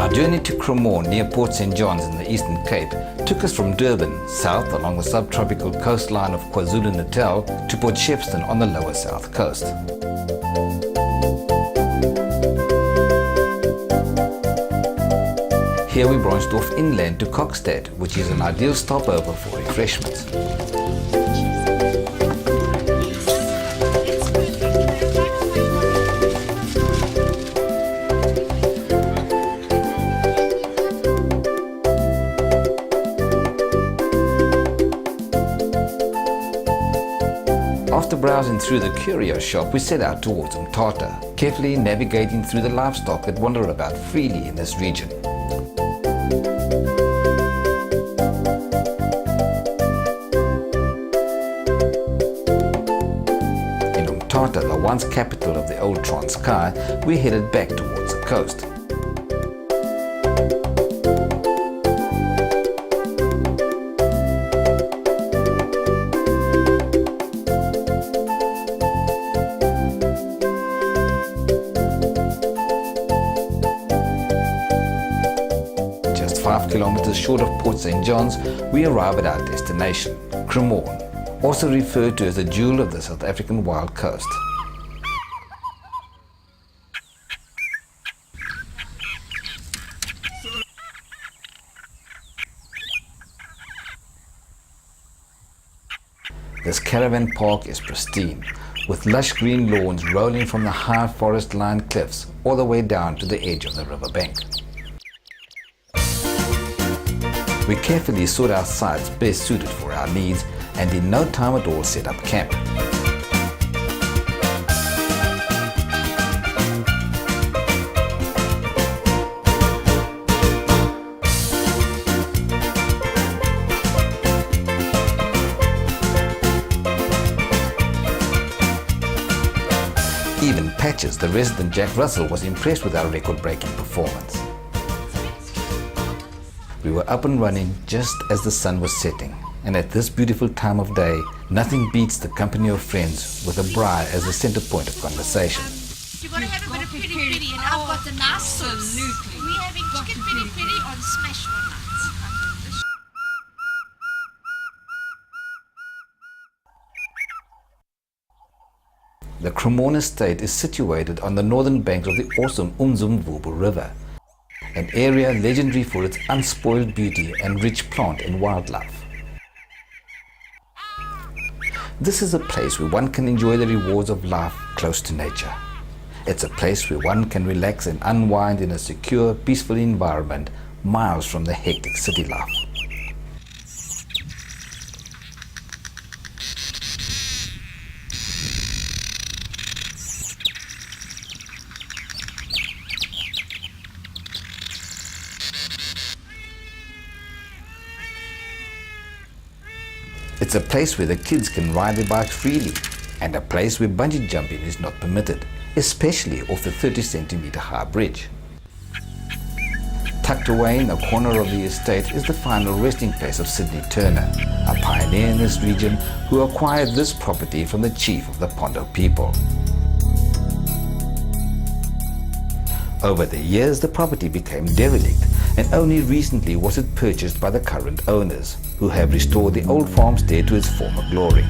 Our journey to Cremorne near Port St. John's in the Eastern Cape took us from Durban, south along the subtropical coastline of KwaZulu-Natal, to Port Shepstone on the lower south coast. Here we branched off inland to Kokstad, which is an ideal stopover for refreshments. After browsing through the curio shop, we set out towards Umtata, carefully navigating through the livestock that wander about freely in this region. In Umtata, the once capital of the old Transkei, we headed back towards the coast. Just 5 kilometers short of Port St. John's, we arrive at our destination, Cremorne, also referred to as the jewel of the South African wild coast. This caravan park is pristine, with lush green lawns rolling from the high forest-lined cliffs all the way down to the edge of the riverbank. We carefully sought out sites best suited for our needs and in no time at all set up camp. Even Patches, the resident Jack Russell, was impressed with our record-breaking performance. We were up and running just as the sun was setting, and at this beautiful time of day, nothing beats the company of friends with a braai as the center point of conversation. You want to have a bit of piri-piri, and I've got the nice sauce. We're having chicken piri-piri on smash one. The Cremorne estate is situated on the northern banks of the awesome Umzimvubu River, an area legendary for its unspoiled beauty and rich plant and wildlife. This is a place where one can enjoy the rewards of life close to nature. It's a place where one can relax and unwind in a secure, peaceful environment miles from the hectic city life. It's a place where the kids can ride their bikes freely, and a place where bungee jumping is not permitted, especially off the 30-centimeter high bridge. Tucked away in the corner of the estate is the final resting place of Sydney Turner, a pioneer in this region who acquired this property from the chief of the Pondo people. Over the years, the property became derelict, and only recently was it purchased by the current owners, who have restored the old farmstead to its former glory.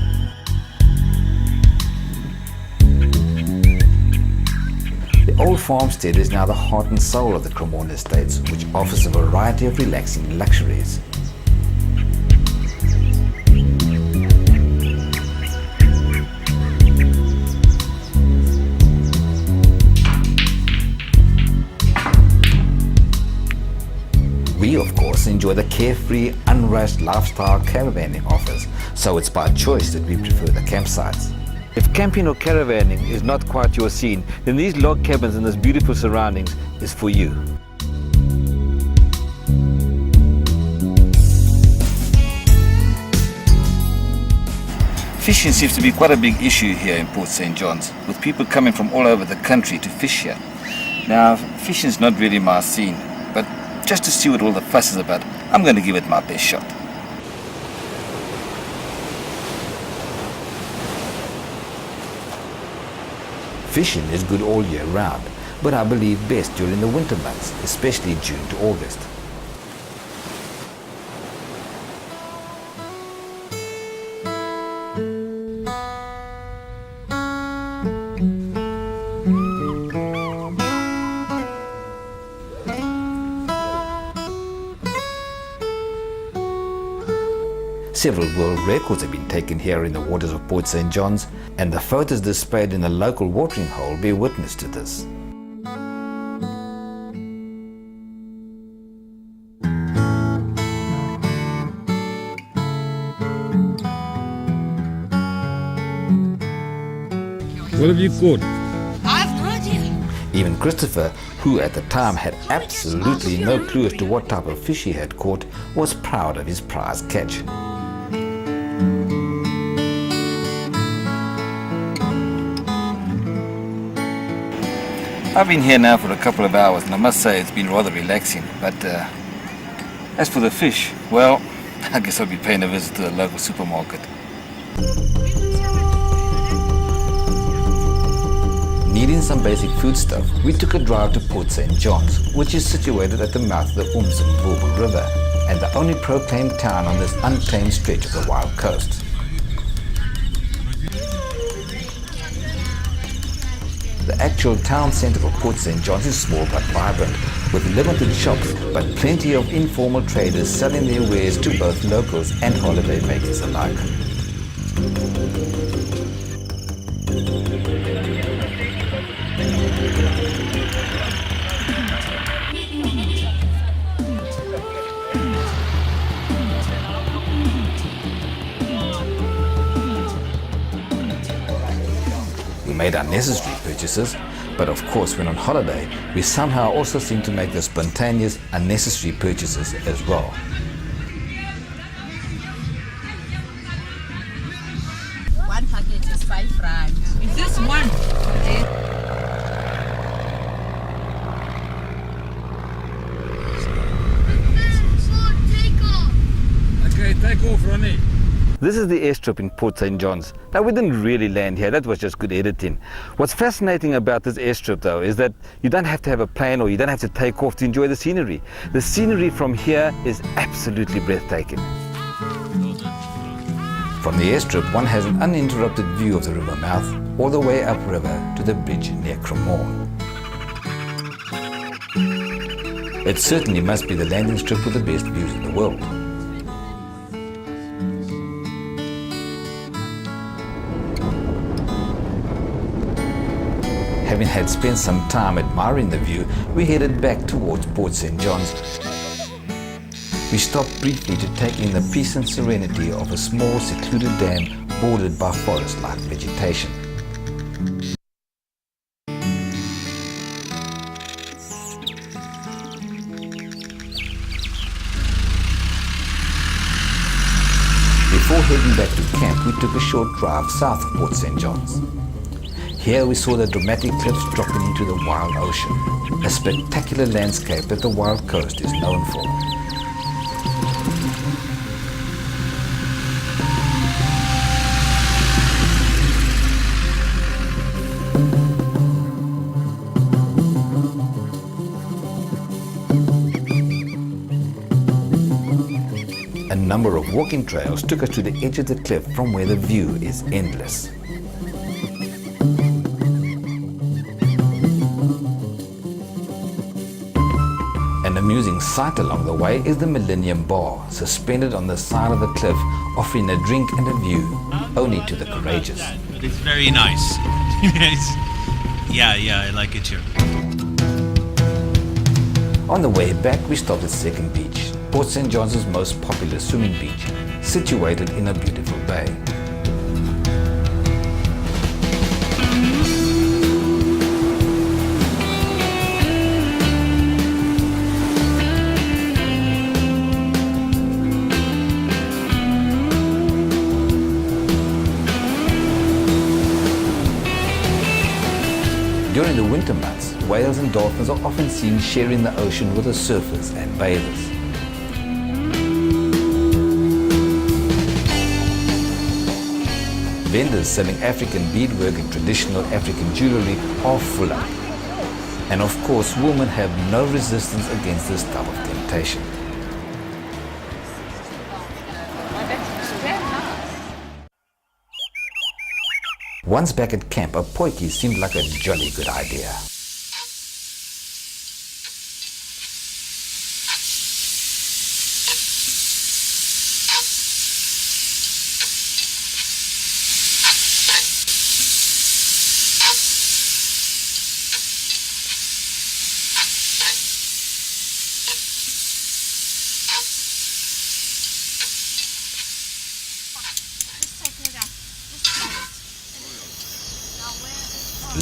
The old farmstead is now the heart and soul of the Cremorne estates, which offers a variety of relaxing luxuries. We, of course, enjoy the carefree, unrushed lifestyle caravanning offers, so it's by choice that we prefer the campsites. If camping or caravanning is not quite your scene, then these log cabins in this beautiful surroundings is for you. Fishing seems to be quite a big issue here in Port St. John's, with people coming from all over the country to fish here. Now, fishing is not really my scene, but just to see what all the fuss is about, I'm going to give it my best shot. Fishing is good all year round, but I believe best during the winter months, especially June to August. Several world records have been taken here in the waters of Port St. John's, and the photos displayed in the local watering hole bear witness to this. What have you caught? I've no idea. Even Christopher, who at the time had absolutely no clue as to what type of fish he had caught, was proud of his prize catch. I've been here now for a couple of hours and I must say it's been rather relaxing, but as for the fish, well, I guess I'll be paying a visit to the local supermarket. Needing some basic foodstuff, we took a drive to Port St. John's, which is situated at the mouth of the Umzimvubu River and the only proclaimed town on this untamed stretch of the wild coast. The actual town centre of Port St. John's is small but vibrant, with limited shops but plenty of informal traders selling their wares to both locals and holiday makers alike. We made unnecessary purchases, but of course when on holiday, we somehow also seem to make the spontaneous, unnecessary purchases as well. One packet is 5 rand. Is this one? Okay, take off, Ronnie. This is the airstrip in Port St. John's. Now we didn't really land here, that was just good editing. What's fascinating about this airstrip though is that you don't have to have a plane or you don't have to take off to enjoy the scenery. The scenery from here is absolutely breathtaking. From the airstrip one has an uninterrupted view of the river mouth all the way upriver to the bridge near Cremorne. It certainly must be the landing strip with the best views in the world. Having had spent some time admiring the view, we headed back towards Port St. John's. We stopped briefly to take in the peace and serenity of a small secluded dam bordered by forest-like vegetation. Before heading back to camp, we took a short drive south of Port St. John's. Here we saw the dramatic cliffs dropping into the wild ocean, a spectacular landscape that the wild coast is known for. A number of walking trails took us to the edge of the cliff from where the view is endless. An amusing sight along the way is the Millennium Bar, suspended on the side of the cliff, offering a drink and a view, only to the courageous. It's very nice. Yeah, I like it here. On the way back, we stopped at Second Beach, Port St. John's most popular swimming beach, situated in a beautiful bay. During the winter months, whales and dolphins are often seen sharing the ocean with the surfers and bathers. Vendors selling African beadwork and traditional African jewelry are full up. And of course, women have no resistance against this type of temptation. Once back at camp, a potjie seemed like a jolly good idea.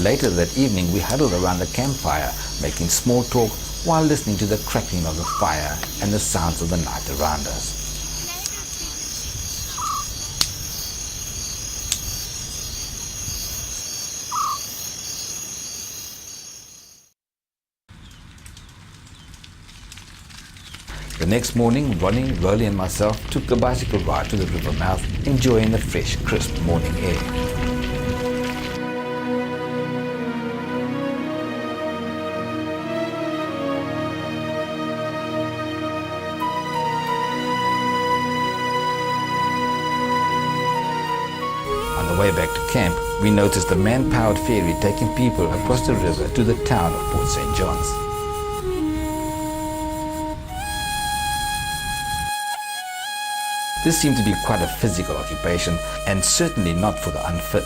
Later that evening, we huddled around the campfire, making small talk while listening to the crackling of the fire and the sounds of the night around us. The next morning, Ronnie, Rolly and myself took the bicycle ride to the river mouth, enjoying the fresh, crisp morning air. On the way back to camp, we noticed a man-powered ferry taking people across the river to the town of Port St. John's. This seemed to be quite a physical occupation, and certainly not for the unfit.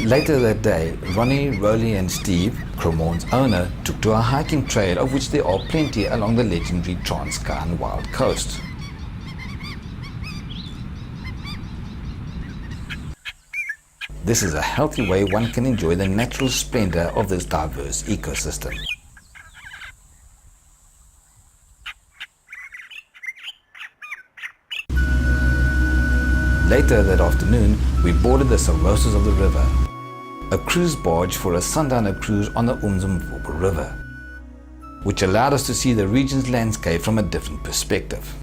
Later that day, Ronnie, Rolly and Steve, Cremorne's owner, took to a hiking trail of which there are plenty along the legendary Transkei Wild Coast. This is a healthy way one can enjoy the natural splendor of this diverse ecosystem. Later that afternoon, we boarded the Samosas of the river, a cruise barge for a sundowner cruise on the Umzimvubu River, which allowed us to see the region's landscape from a different perspective.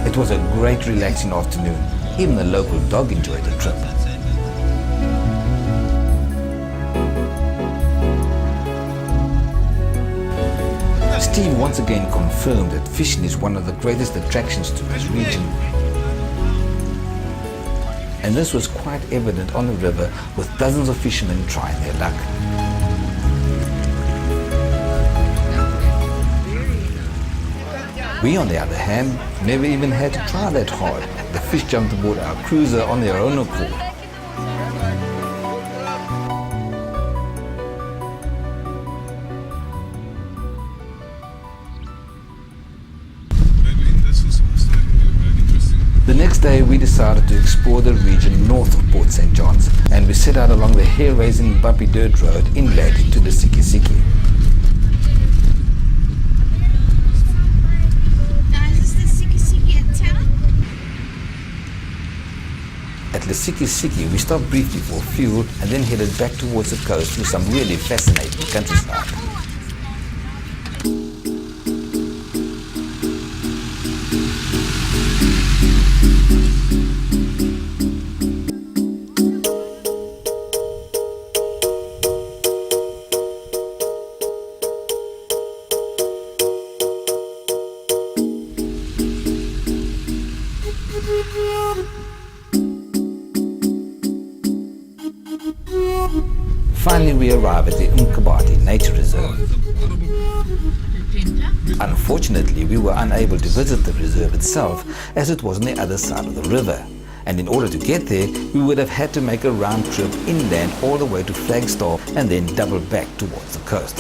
It was a great relaxing afternoon. Even the local dog enjoyed the trip. Steve once again confirmed that fishing is one of the greatest attractions to this region. And this was quite evident on the river, with dozens of fishermen trying their luck. We, on the other hand, never even had to try that hard. The fish jumped aboard our cruiser on their own accord. The next day we decided to explore the region north of Port St. John's, and we set out along the hair-raising bumpy dirt road inland to the Sikisiki. At the Sikisiki, we stopped briefly for fuel and then headed back towards the coast through some really fascinating countryside. Finally, we arrive at the Umkabati Nature Reserve. Unfortunately, we were unable to visit the reserve itself as it was on the other side of the river. And in order to get there, we would have had to make a round trip inland all the way to Flagstaff and then double back towards the coast.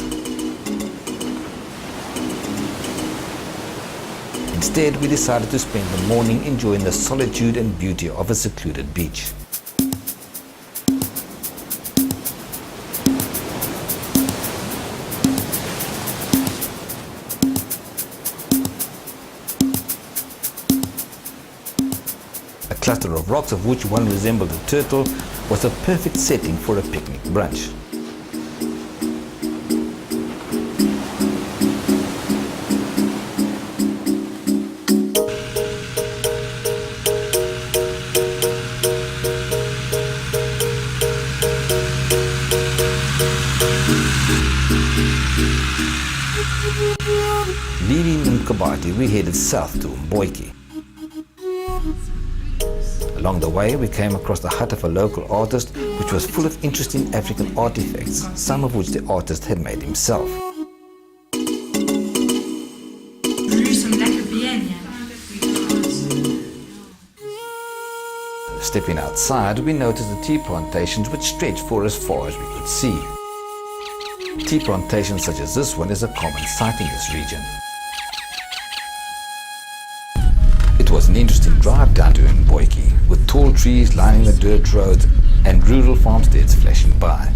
Instead, we decided to spend the morning enjoying the solitude and beauty of a secluded beach. A cluster of rocks, of which one resembled a turtle, was a perfect setting for a picnic brunch. Leaving Umkabati, we headed south to Mboiki. Along the way, we came across the hut of a local artist, which was full of interesting African artifacts, some of which the artist had made himself. Stepping outside, we noticed the tea plantations which stretched for as far as we could see. Tea plantations such as this one is a common sight in this region. It was an interesting drive down to Mboiki, with tall trees lining the dirt roads and rural farmsteads flashing by.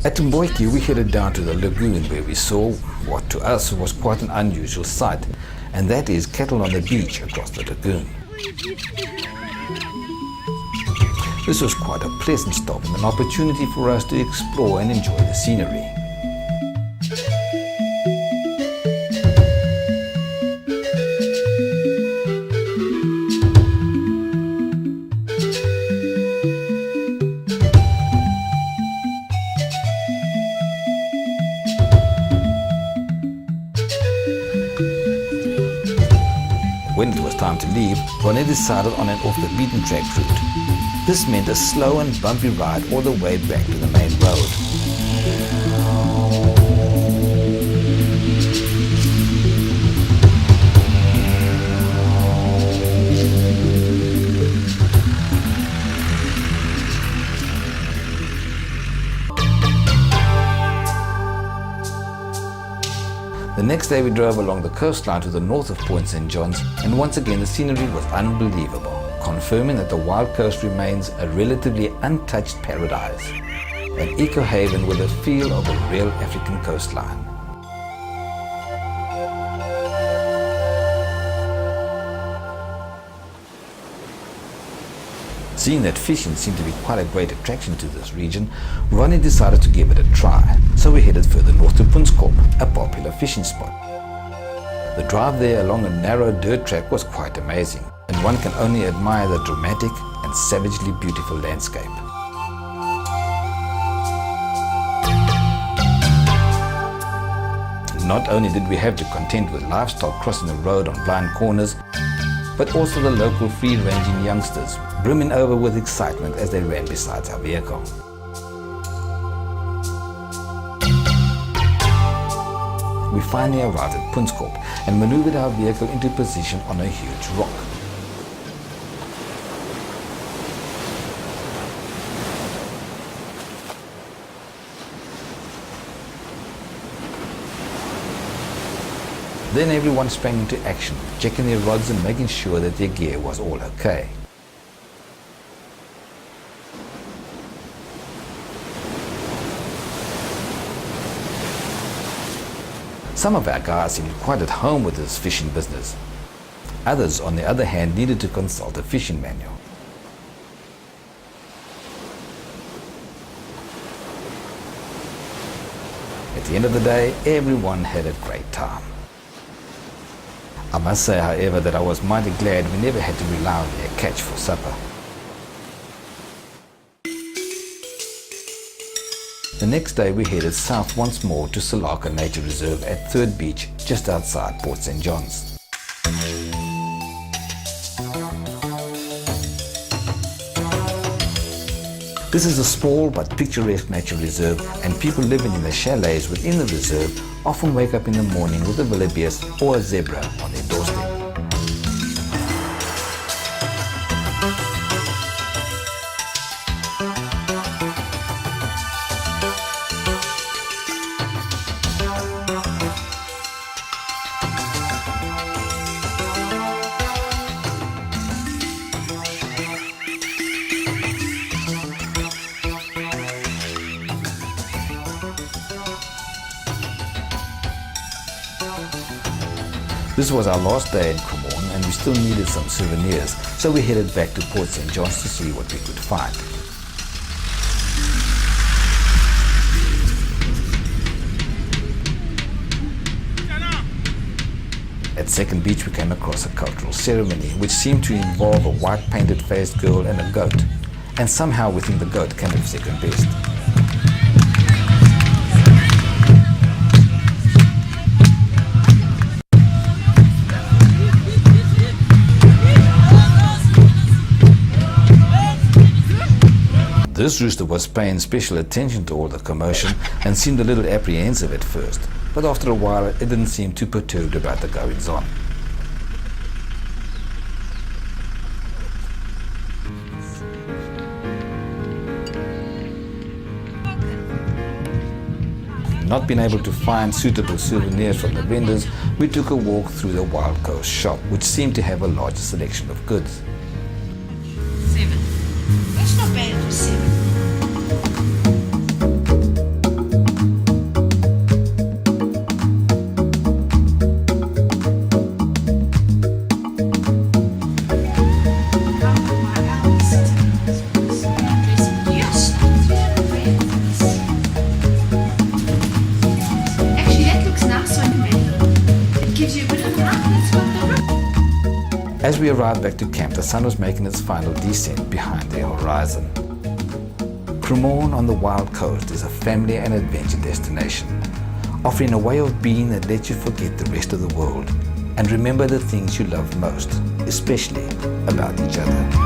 At Mboiki, we headed down to the lagoon where we saw what to us was quite an unusual sight, and that is cattle on the beach across the lagoon. This was quite a pleasant stop and an opportunity for us to explore and enjoy the scenery. When it was time to leave, Ronnie decided on an off-the-beaten-track route. This meant a slow and bumpy ride all the way back to the main road. The next day we drove along the coastline to the north of Point St. John's, and once again the scenery was unbelievable, confirming that the wild coast remains a relatively untouched paradise, an eco-haven with a feel of a real African coastline. Seeing that fishing seemed to be quite a great attraction to this region, Ronnie decided to give it a try, so we headed further north to Punskop, a popular fishing spot. The drive there along a narrow dirt track was quite amazing, and one can only admire the dramatic and savagely beautiful landscape. Not only did we have to contend with livestock crossing the road on blind corners, but also the local free-ranging youngsters, brimming over with excitement as they ran beside our vehicle. We finally arrived at Punskop and maneuvered our vehicle into position on a huge rock. Then everyone sprang into action, checking their rods and making sure that their gear was all okay. Some of our guys seemed quite at home with this fishing business. Others, on the other hand, needed to consult a fishing manual. At the end of the day, everyone had a great time. I must say, however, that I was mighty glad we never had to rely on their catch for supper. The next day we headed south once more to Salaka Nature Reserve at Third Beach, just outside Port St. John's. This is a small but picturesque nature reserve, and people living in the chalets within the reserve often wake up in the morning with a wildebeest or a zebra on their doorstep. This was our last day in Cremorne, and we still needed some souvenirs, so we headed back to Port St. John's to see what we could find. At Second Beach we came across a cultural ceremony which seemed to involve a white painted faced girl and a goat, and somehow we think the goat came in second best. This rooster was paying special attention to all the commotion and seemed a little apprehensive at first, but after a while it didn't seem too perturbed about the goings on. Not being able to find suitable souvenirs from the vendors, we took a walk through the Wild Coast shop, which seemed to have a larger selection of goods. 7. That's not bad for 7. As we arrived back to camp, the sun was making its final descent behind the horizon. Cremorne on the Wild Coast is a family and adventure destination, offering a way of being that lets you forget the rest of the world and remember the things you love most, especially about each other.